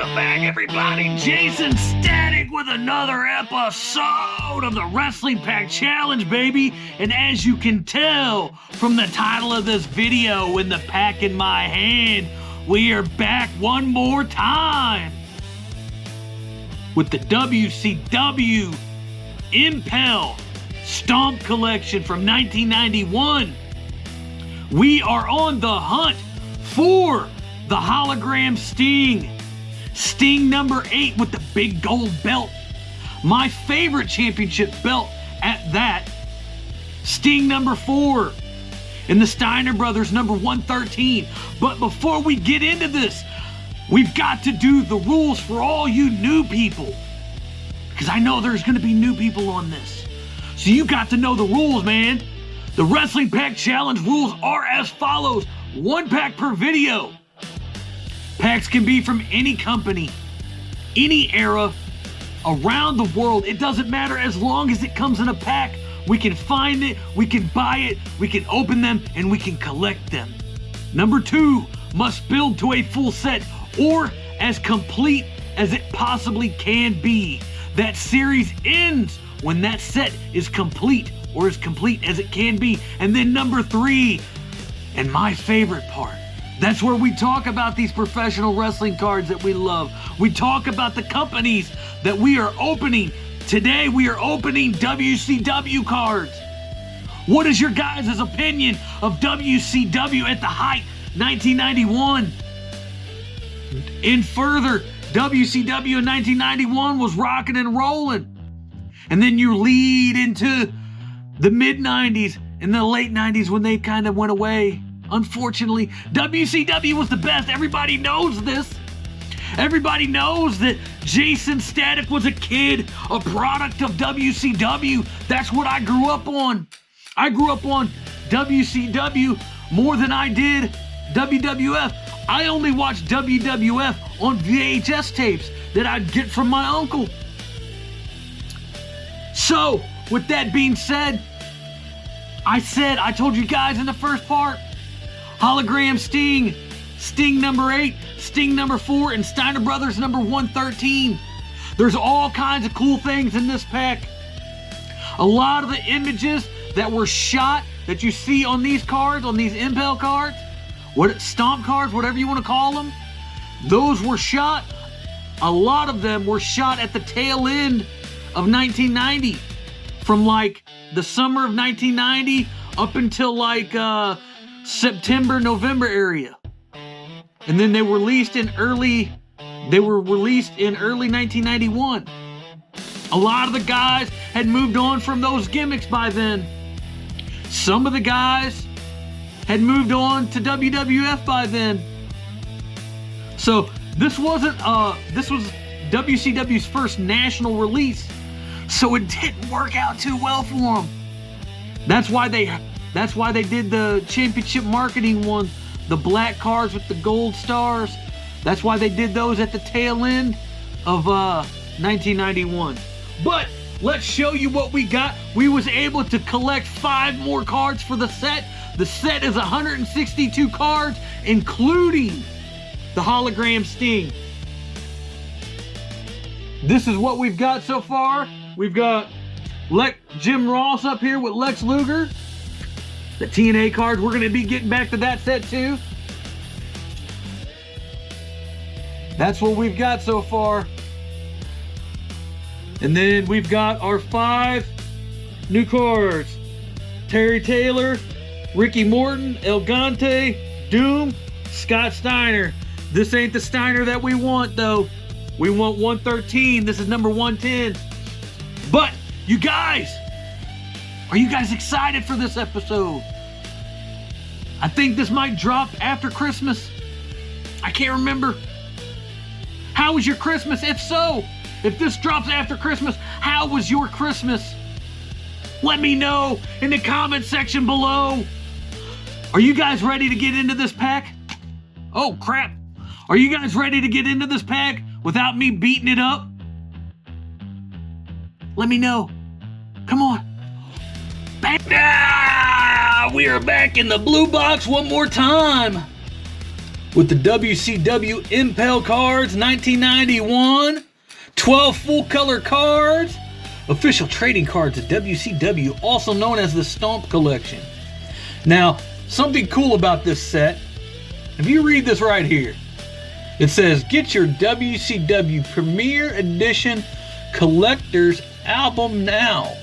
Welcome back, everybody. Jaysin Static with another episode of the Wrestling Pack Challenge, baby. And as you can tell from the title of this video and the pack in my hand, we are back one more time with the WCW Impel Stomp Collection from 1991. We are on the hunt for the Hologram Sting. Sting number 8 with the big gold belt. My favorite championship belt at that. Sting number 4. And the Steiner Brothers number 113. But before we get into this, we've got to do the rules for all you new people. Because I know there's going to be new people on this. So you got to know the rules, man. The Wrestling Pack Challenge rules are as follows. 1 pack per video. Packs can be from any company, any era, around the world. It doesn't matter as long as it comes in a pack. We can find it, we can buy it, we can open them, and we can collect them. Number 2, must build to a full set or as complete as it possibly can be. That series ends when that set is complete or as complete as it can be. And then number 3, and my favorite part, that's where we talk about these professional wrestling cards that we love. We talk about the companies that we are opening. Today we are opening WCW cards. What is your guys' opinion of WCW at the height, 1991? And further, WCW in 1991 was rocking and rolling. And then you lead into the mid-90s and the late 90s when they kind of went away. Unfortunately, WCW was the best. Everybody knows this. Everybody knows that Jaysin Static was a kid, a product of WCW. That's what I grew up on. I grew up on WCW more than I did WWF. I only watched WWF on VHS tapes that I'd get from my uncle. So, with that being said, I told you guys in the first part, Hologram Sting, Sting number 8, Sting number 4, and Steiner Brothers number 113. There's all kinds of cool things in this pack. A lot of the images that were shot that you see on these cards, on these Impel cards, Stomp cards, whatever you want to call them, those were shot. A lot of them were shot at the tail end of 1990. From like the summer of 1990 up until like September, November area. And then they were released in early 1991. A lot of the guys had moved on from those gimmicks by then. Some of the guys had moved on to WWF by then. So this was WCW's first national release. So it didn't work out too well for them. That's why they did the championship marketing one, the black cards with the gold stars. That's why they did those at the tail end of 1991. But let's show you what we got. We was able to collect 5 more cards for the set. The set is 162 cards, including the Hologram Sting. This is what we've got so far. We've got Jim Ross up here with Lex Luger. The TNA cards, we're going to be getting back to that set too. That's what we've got so far. And then we've got our 5 new cards. Terry Taylor, Ricky Morton, El Gante, Doom, Scott Steiner. This ain't the Steiner that we want though. We want 113. This is number 110. But you guys, are you guys excited for this episode? I think this might drop after Christmas. I can't remember. How was your Christmas? If so, if this drops after Christmas, how was your Christmas? Let me know in the comment section below. Are you guys ready to get into this pack? Oh crap. Are you guys ready to get into this pack without me beating it up? Let me know. Come on. We are back in the blue box one more time. with the WCW Impel cards, 1991. 12 full color cards. Official trading cards of WCW, also known as the Stomp Collection. Now, something cool about this set, if you read this right here, it says, get your WCW Premier Edition Collector's Album now.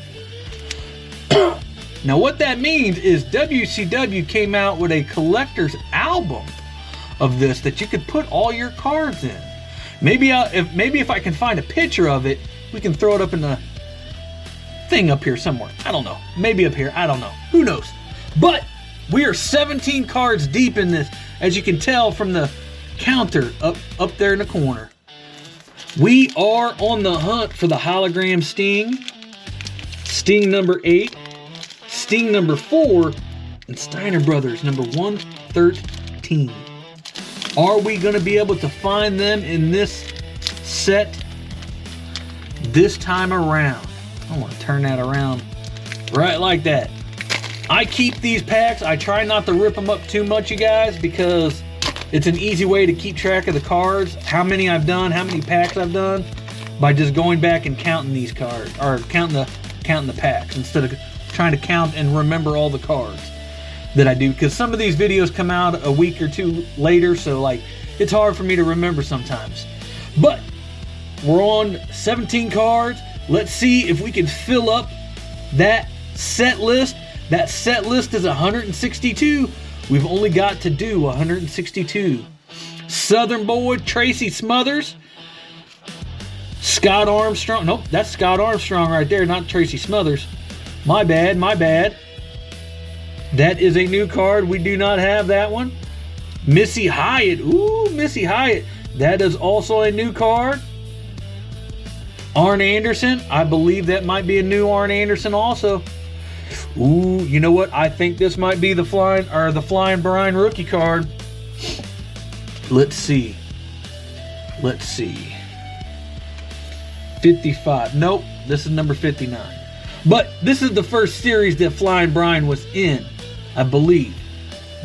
Now what that means is WCW came out with a collector's album of this that you could put all your cards in. Maybe if I can find a picture of it, we can throw it up in the thing up here somewhere. I don't know. Maybe up here. I don't know. Who knows? But we are 17 cards deep in this, as you can tell from the counter up there in the corner. We are on the hunt for the hologram Sting, Sting number 8, Sting number 4, and Steiner Brothers number 113. Are we going to be able to find them in this set this time around? I want to turn that around right like that. I keep these packs. I try not to rip them up too much, you guys, because it's an easy way to keep track of the cards, how many I've done, how many packs I've done, by just going back and counting these cards, or counting the packs, instead of trying to count and remember all the cards that I do, because some of these videos come out a week or two later, so like it's hard for me to remember sometimes. But we're on 17 cards. Let's see if we can fill up that set list. That set list is 162. We've only got to do 162. Southern Boy Tracy Smothers, Scott Armstrong. Nope, that's Scott Armstrong right there, not Tracy Smothers. My bad, my bad. That is a new card. We do not have that one. Missy Hyatt. Ooh, Missy Hyatt. That is also a new card. Arn Anderson. I believe that might be a new Arn Anderson also. Ooh, you know what? I think this might be the Flyin Brian rookie card. Let's see. Let's see. 55. Nope, this is number 59. But this is the first series that Flyin Brian was in, I believe.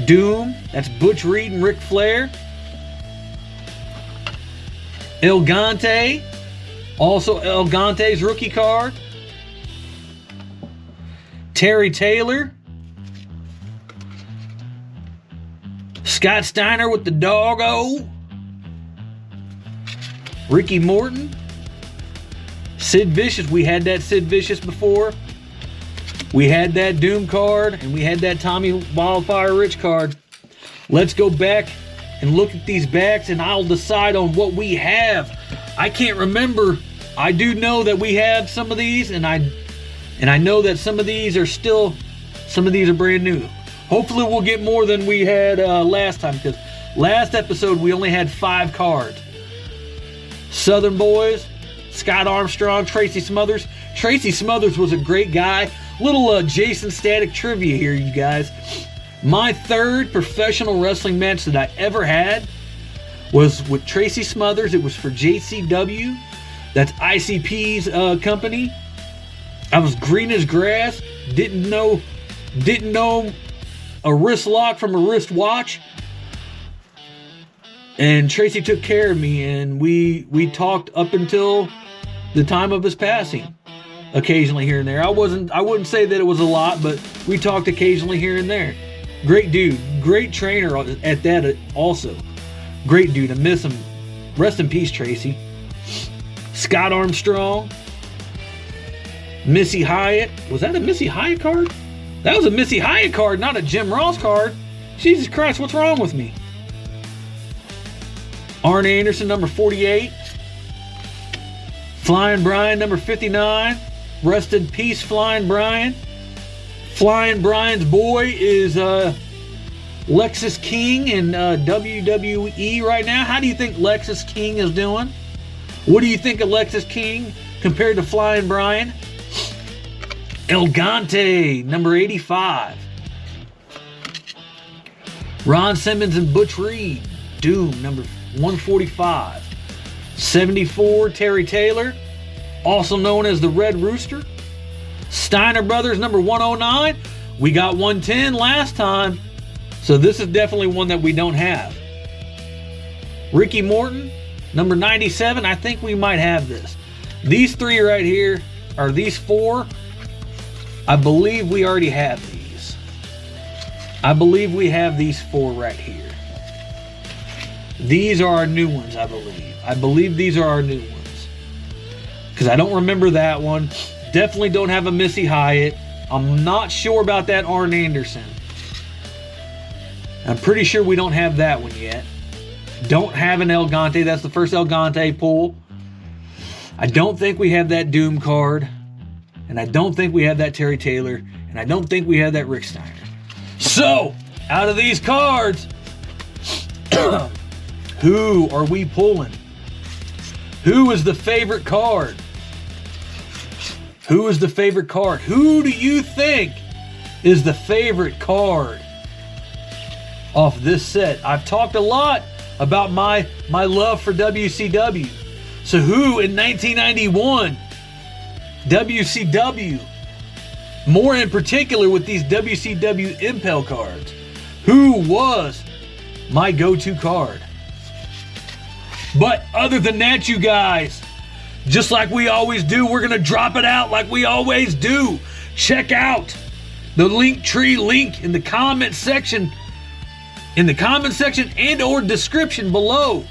Doom, that's Butch Reed and Ric Flair. El Gante, also El Gante's rookie card. Terry Taylor. Scott Steiner with the doggo. Ricky Morton. Sid Vicious. We had that Sid Vicious before. We had that Doom card. And we had that Tommy Wildfire Rich card. Let's go back and look at these backs, and I'll decide on what we have. I can't remember. I do know that we have some of these, and I know that some of these are brand new. Hopefully we'll get more than we had last time, because last episode we only had 5 cards. Southern Boys, Scott Armstrong, Tracy Smothers. Tracy Smothers was a great guy. Little Jaysin static trivia here, you guys. My third professional wrestling match that I ever had was with Tracy Smothers. It was for JCW. That's ICP's company. I was green as grass. Didn't know a wrist lock from a wrist watch. And Tracy took care of me, and we talked up until the time of his passing. Occasionally here and there. I wouldn't say that it was a lot, but we talked occasionally here and there. Great dude. Great trainer at that also. Great dude. I miss him. Rest in peace, Tracy. Scott Armstrong. Missy Hyatt. Was that a Missy Hyatt card? That was a Missy Hyatt card, not a Jim Ross card. Jesus Christ, what's wrong with me? Arn Anderson, number 48. Flyin Brian, number 59. Rest in peace, Flyin Brian. Flyin Brian's boy is Lexus King in WWE right now. How do you think Lexus King is doing? What do you think of Lexus King compared to Flyin Brian? El Gante, number 85. Ron Simmons and Butch Reed. Doom, number 145. 74, Terry Taylor, also known as the Red Rooster. Steiner Brothers, number 109. We got 110 last time, so this is definitely one that we don't have. Ricky Morton, number 97. I think we might have this. These three right here, or these four, I believe we already have these. I believe we have these four right here. These are our new ones, I believe. I believe these are our new ones. Because I don't remember that one. Definitely don't have a Missy Hyatt. I'm not sure about that Arn Anderson. I'm pretty sure we don't have that one yet. Don't have an El Gante. That's the first El Gante pull. I don't think we have that Doom card. And I don't think we have that Terry Taylor. And I don't think we have that Rick Steiner. So, out of these cards, who are we pulling? Who is the favorite card? Who is the favorite card? Who do you think is the favorite card off this set? I've talked a lot about my love for WCW. So who in 1991, WCW, more in particular with these WCW Impel cards, who was my go-to card? But other than that, you guys, just like we always do, we're going to drop it out like we always do. Check out the Linktree link in the comment section. In the comment section and or description below.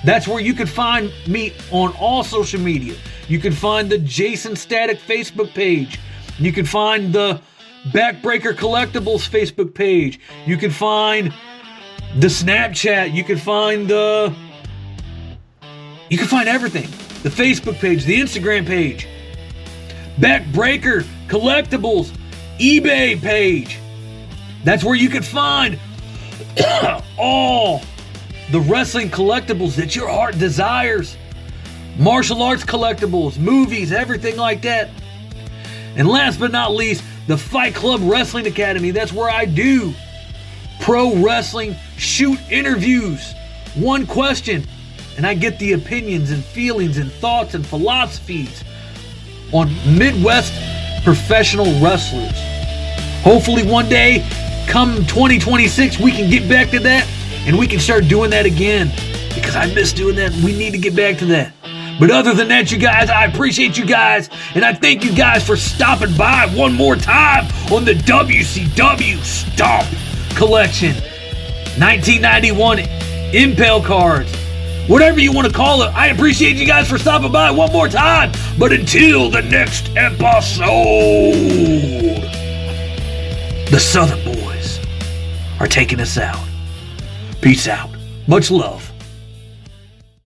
That's where you can find me on all social media. You can find the Jaysin Static Facebook page. You can find the Backbreaker Collectibles Facebook page. You can find the Snapchat. You can find everything. The Facebook page, the Instagram page, Backbreaker Collectibles eBay page. That's where you can find all the wrestling collectibles that your heart desires. Martial arts collectibles, movies, everything like that. And last but not least, the Fight Club Wrestling Academy. That's where I do pro wrestling shoot interviews. One question, and I get the opinions and feelings and thoughts and philosophies on Midwest professional wrestlers. Hopefully one day, come 2026, we can get back to that and we can start doing that again, because I miss doing that. We need to get back to that. But other than that, you guys, I appreciate you guys, and I thank you guys for stopping by one more time on the WCW Stomp Collection 1991 Impel cards. Whatever you want to call it, I appreciate you guys for stopping by one more time. But until the next episode, the Southern Boys are taking us out. Peace out. Much love.